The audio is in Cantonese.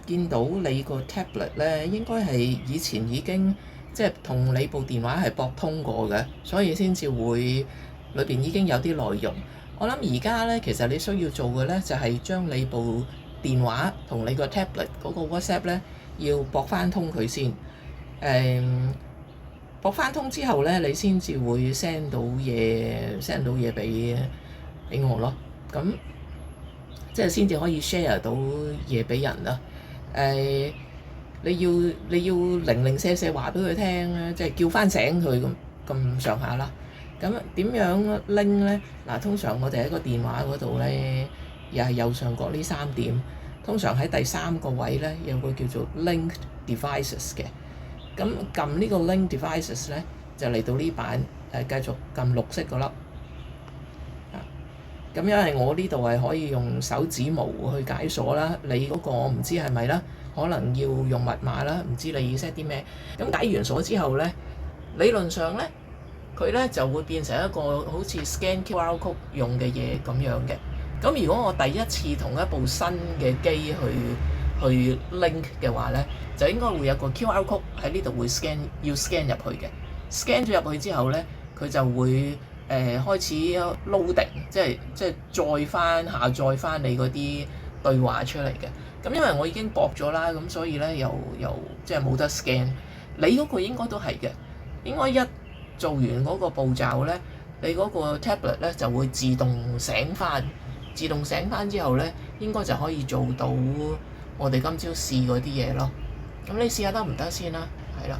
見到你個 tablet 咧，應該係以前已經即係同你部電話係駁通過嘅，所以先至會裏邊已經有啲內容。我諗而家咧，其實你需要做嘅咧，就係將你部電話同你個 tablet 嗰個 WhatsApp 咧，要駁翻通佢先。駁翻通之後咧，你先至會 send 到嘢俾我咯。咁即係先至可以 share 到嘢俾人啦。你要零零舍舍話俾佢聽咧，即係叫翻醒佢咁上下啦。咁點樣拎咧？嗱，通常我哋喺個電話嗰度咧，又係右上角呢3點，通常喺第3個位咧有個叫做 Link Devices 嘅。咁撳呢個 Link Devices 咧，就嚟到呢版繼續撳綠色嗰粒。咁因為我呢度係可以用手指模去解鎖啦，你嗰個我唔知係咪啦，可能要用密碼啦，唔知你要 set 啲咩。咁解完鎖之後咧，理論上咧，佢咧就會變成一個好似 scan QR code 用嘅嘢咁樣嘅。咁如果我第一次同一部新嘅機去 link 嘅話咧，就應該會有個 QR code 喺呢度會要 scan 入去嘅。scan 咗入去之後咧，佢就會開始 loading，即係下載翻你嗰啲對話出嚟嘅。咁因為我已經駁咗啦，咁所以咧又即係冇得 scan。你嗰個應該都係嘅，應該一做完嗰個步驟咧，你嗰個 tablet 咧就會自動醒翻。自動醒翻之後咧，應該就可以做到我哋今朝試嗰啲嘢咯。咁你試下得唔得先啦？係啦。